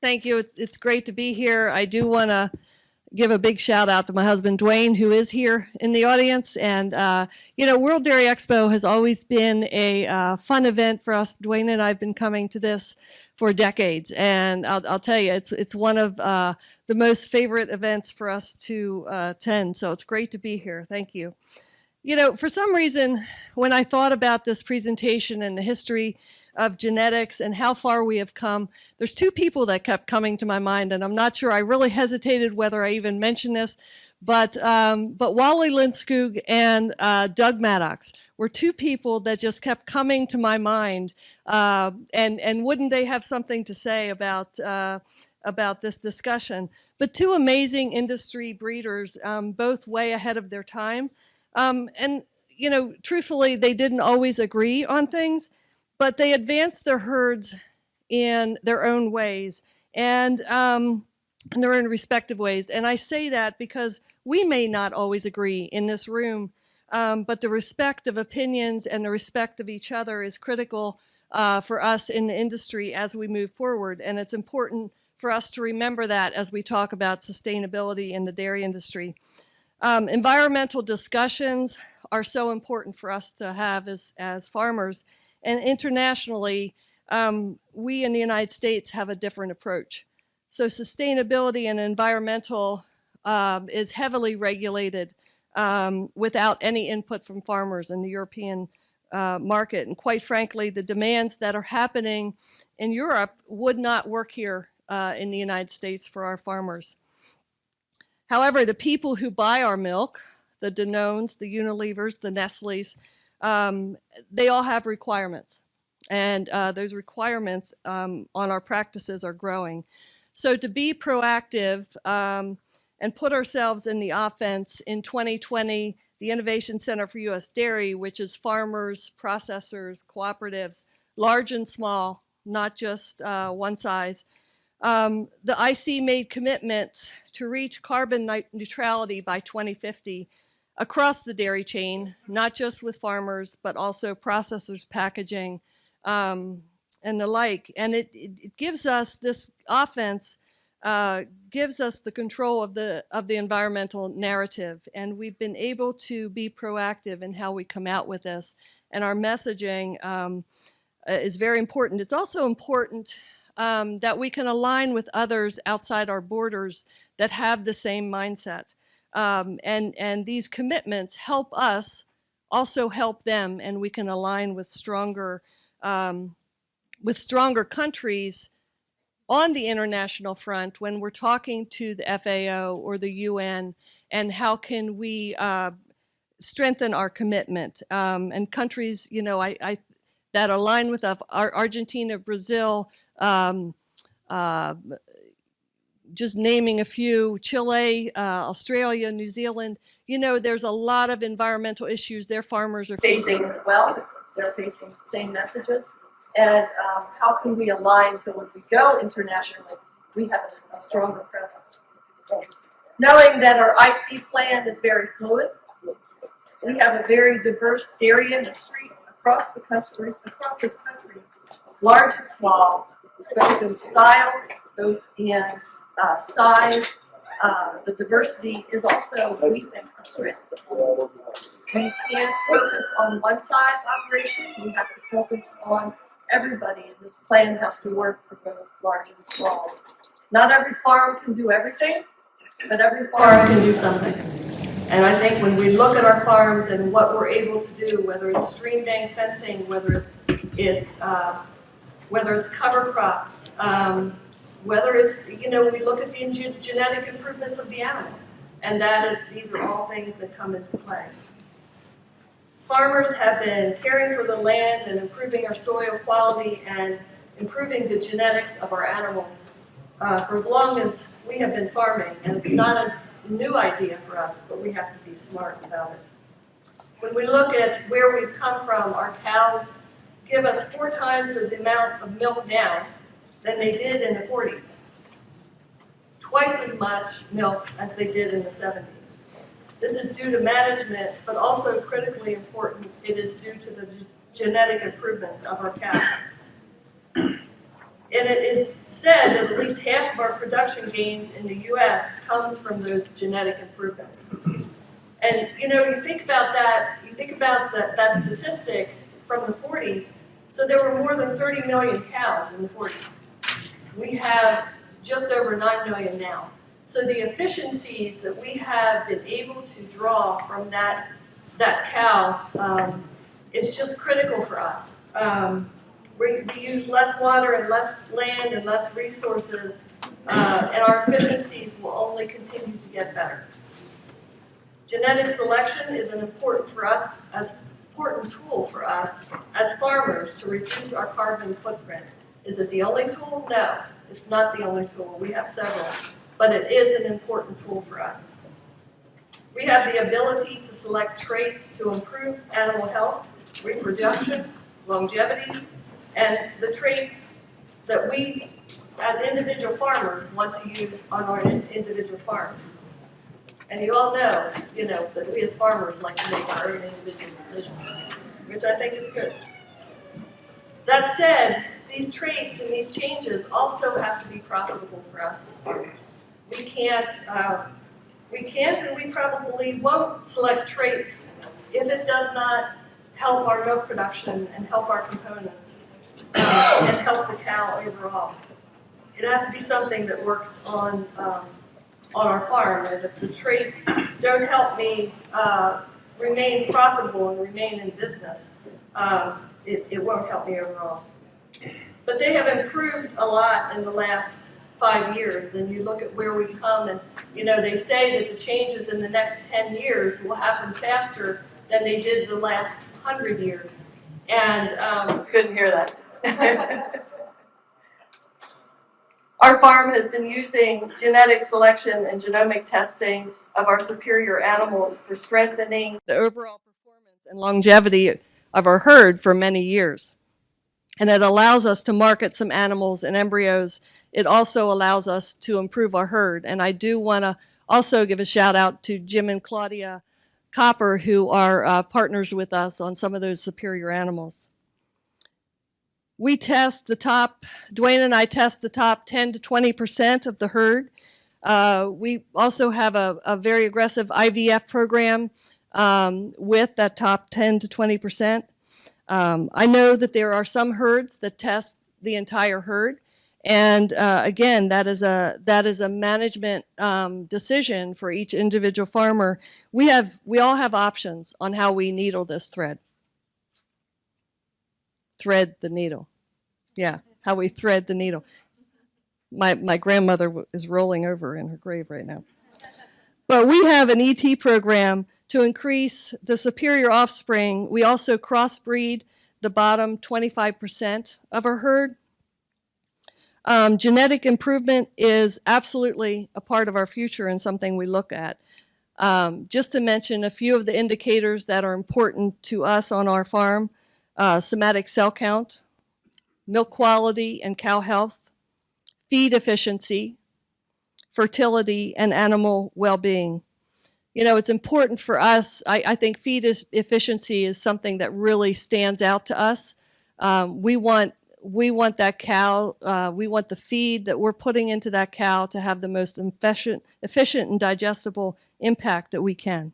Thank you. It's great to be here. I do want to give a big shout out to my husband, Dwayne, who is here in the audience. And, World Dairy Expo has always been a fun event for us. Dwayne and I have been coming to this for decades. And I'll tell you, it's one of the most favorite events for us to attend. So it's great to be here. Thank you. For some reason, when I thought about this presentation and the history of genetics and how far we have come, there's two people that kept coming to my mind, and I'm not sure, I really hesitated whether I even mention this, but Wally Lindskog and Doug Maddox were two people that just kept coming to my mind, and wouldn't they have something to say about this discussion? But two amazing industry breeders, both way ahead of their time. Truthfully, they didn't always agree on things, but they advanced their herds in their own ways and in their own respective ways. And I say that because we may not always agree in this room, but the respect of opinions and the respect of each other is critical for us in the industry as we move forward. And it's important for us to remember that as we talk about sustainability in the dairy industry. Environmental discussions are so important for us to have as farmers. And internationally, we in the United States have a different approach. So sustainability and environmental is heavily regulated without any input from farmers in the European market. And quite frankly, the demands that are happening in Europe would not work here in the United States for our farmers. However, the people who buy our milk, the Danones, the Unilevers, the Nestles, they all have requirements. And those requirements on our practices are growing. So to be proactive and put ourselves in the offense in 2020, the Innovation Center for U.S. Dairy, which is farmers, processors, cooperatives, large and small, not just one size, the IC made commitments to reach carbon neutrality by 2050 across the dairy chain, not just with farmers, but also processors, packaging, and the like. And it gives us, this offense gives us the control of the environmental narrative. And we've been able to be proactive in how we come out with this. And our messaging is very important. It's also important that we can align with others outside our borders that have the same mindset. And these commitments help us also help them, and we can align with stronger countries on the international front when we're talking to the FAO or the UN, and how can we strengthen our commitment. And countries, that align with us, Argentina, Brazil, just naming a few, Chile, Australia, New Zealand, there's a lot of environmental issues their farmers are facing as well. They're facing the same messages. And how can we align so when we go internationally, we have a stronger presence. Knowing that our IC plan is very fluid, we have a very diverse dairy industry across the country, across this country, large and small, both in style, both in size. The diversity is also, we think, our strength. We can't focus on one size operation. We have to focus on everybody, and this plan has to work for both large and small. Not every farm can do everything, but every farm can do something. And I think when we look at our farms and what we're able to do, whether it's stream bank fencing, whether it's cover crops, whether it's, we look at the genetic improvements of the animal, and these are all things that come into play. Farmers have been caring for the land and improving our soil quality and improving the genetics of our animals for as long as we have been farming, and it's not a new idea for us, but we have to be smart about it. When we look at where we've come from, our cows give us 4 times the amount of milk now than they did in the 40s. Twice as much milk as they did in the 70s. This is due to management, but also critically important, it is due to the genetic improvements of our cows. And it is said that at least half of our production gains in the U.S. comes from those genetic improvements. And you know, you think about that statistic from the 40s. So there were more than 30 million cows in the 40s. We have just over 9 million now. So the efficiencies that we have been able to draw from that cow is just critical for us. We use less water and less land and less resources, and our efficiencies will only continue to get better. Genetic selection is an important tool for us as farmers to reduce our carbon footprint. Is it the only tool? No, it's not the only tool. We have several, but it is an important tool for us. We have the ability to select traits to improve animal health, reproduction, longevity, and the traits that we as individual farmers want to use on our individual farms. And you all know, that we as farmers like to make our own individual decisions, which I think is good. That said, these traits and these changes also have to be profitable for us as farmers. We can't and we probably won't select traits if it does not help our milk production and help our components and help the cow overall. It has to be something that works on our farm, and if the traits don't help me remain profitable and remain in business, it won't help me overall. But they have improved a lot in the last 5 years, and you look at where we've come, and they say that the changes in the next 10 years will happen faster than they did the last 100 years. And couldn't hear that. Our farm has been using genetic selection and genomic testing of our superior animals for strengthening the overall performance and longevity of our herd for many years. And it allows us to market some animals and embryos. It also allows us to improve our herd. And I do want to also give a shout out to Jim and Claudia Copper, who are partners with us on some of those superior animals. We test Dwayne and I test the top 10 to 20% of the herd. We also have a very aggressive IVF program with that top 10 to 20%. I know that there are some herds that test the entire herd. And again, that is a management decision for each individual farmer. We all have options on how we needle this thread. Thread the needle. Yeah, how we thread the needle. My grandmother is rolling over in her grave right now. But we have an ET program to increase the superior offspring. We also crossbreed the bottom 25% of our herd. Genetic improvement is absolutely a part of our future and something we look at. Just to mention a few of the indicators that are important to us on our farm: somatic cell count, milk quality and cow health, feed efficiency, fertility, and animal well-being. It's important for us. I think feed efficiency is something that really stands out to us. We want that cow, we want the feed that we're putting into that cow to have the most efficient and digestible impact that we can.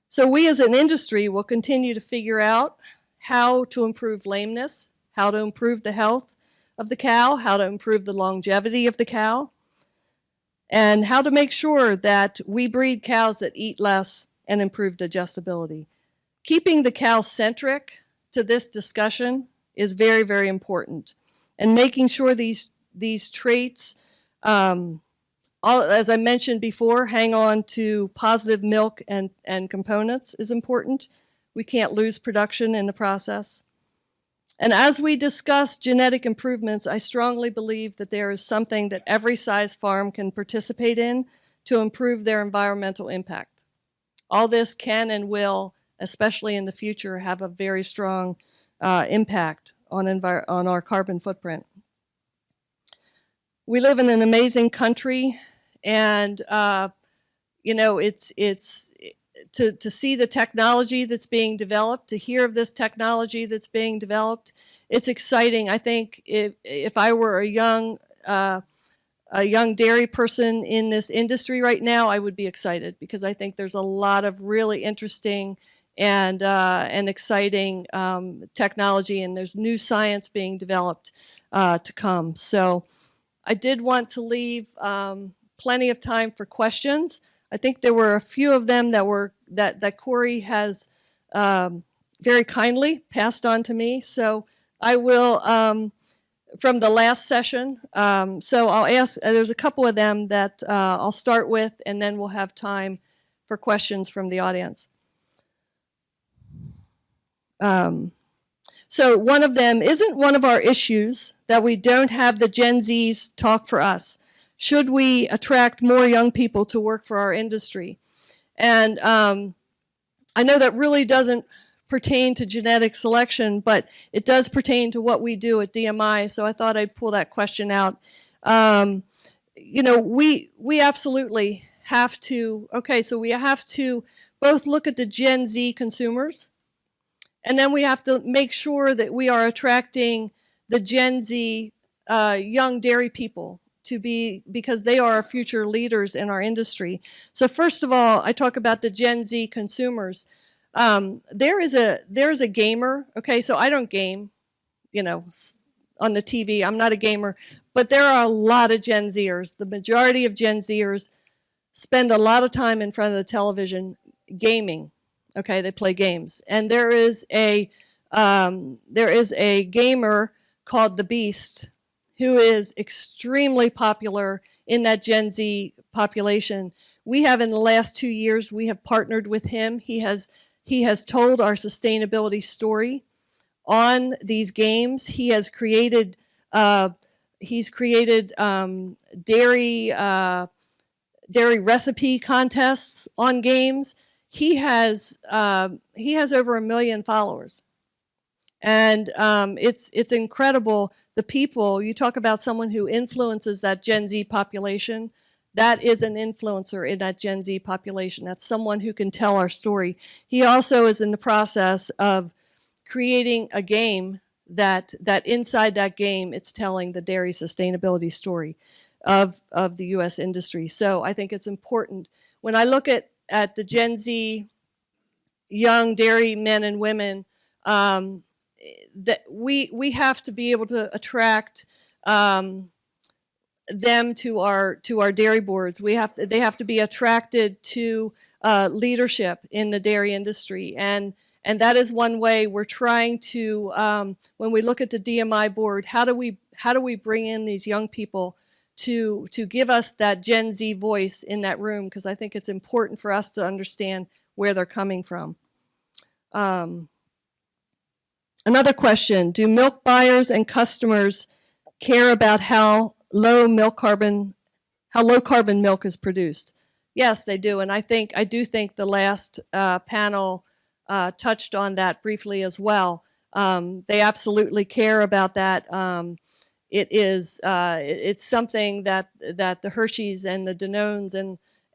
So we as an industry will continue to figure out how to improve lameness, how to improve the health of the cow, how to improve the longevity of the cow, and how to make sure that we breed cows that eat less and improve digestibility. Keeping the cow centric to this discussion is very, very important. And making sure these traits, as I mentioned before, hang on to positive milk and components is important. We can't lose production in the process. And as we discuss genetic improvements, I strongly believe that there is something that every size farm can participate in to improve their environmental impact. All this can and will, especially in the future, have a very strong impact on our carbon footprint. We live in an amazing country, and to see the technology that's being developed, to hear of this technology that's being developed. It's exciting. I think if I were a young dairy person in this industry right now, I would be excited, because I think there's a lot of really interesting and exciting technology, and there's new science being developed to come. So I did want to leave plenty of time for questions. I think there were a few of them that Corey has very kindly passed on to me. So I will, from the last session, so I'll ask, there's a couple of them that I'll start with, and then we'll have time for questions from the audience. So one of them, isn't one of our issues that we don't have the Gen Zs talk for us? Should we attract more young people to work for our industry? And I know that really doesn't pertain to genetic selection, but it does pertain to what we do at DMI, so I thought I'd pull that question out. You know, we absolutely have to, okay, so we have to both look at the Gen Z consumers, and then we have to make sure that we are attracting the Gen Z young dairy people to be, because they are our future leaders in our industry. So first of all, I talk about the Gen Z consumers. There's a gamer, okay, so I don't game, you know, on the TV. I'm not a gamer, but there are a lot of Gen Zers. The majority of Gen Zers spend a lot of time in front of the television gaming. Okay, they play games, and there is a gamer called the Beast, who is extremely popular in that Gen Z population. We have, in the last 2 years, we have partnered with him. He has told our sustainability story on these games. He has created dairy recipe contests on games. He has over 1 million followers, and it's incredible. The people, you talk about someone who influences that Gen Z population. That is an influencer in that Gen Z population. That's someone who can tell our story. He also is in the process of creating a game that inside that game, it's telling the dairy sustainability story of the U.S. industry. So I think it's important. When I look at the Gen Z young dairy men and women, that we have to be able to attract them to our dairy boards. They have to be attracted to leadership in the dairy industry, and that is one way we're trying to. When we look at the DMI board, how do we bring in these young people to give us that Gen Z voice in that room? Because I think it's important for us to understand where they're coming from. Another question: do milk buyers and customers care about how low carbon milk is produced? Yes, they do, and I do think the last panel touched on that briefly as well. They absolutely care about that. It's something that the Hersheys and the Danones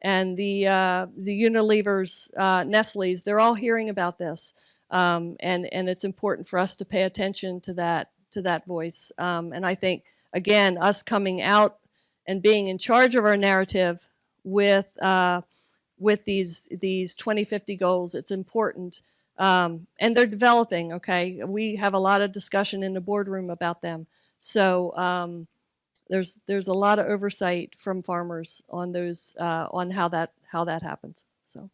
and the Unilevers, Nestle's, they're all hearing about this, and it's important for us to pay attention to that voice. And I think, again, us coming out and being in charge of our narrative with these 2050 goals, it's important. And they're developing, okay? We have a lot of discussion in the boardroom about them. So there's a lot of oversight from farmers on those, on how that happens. So.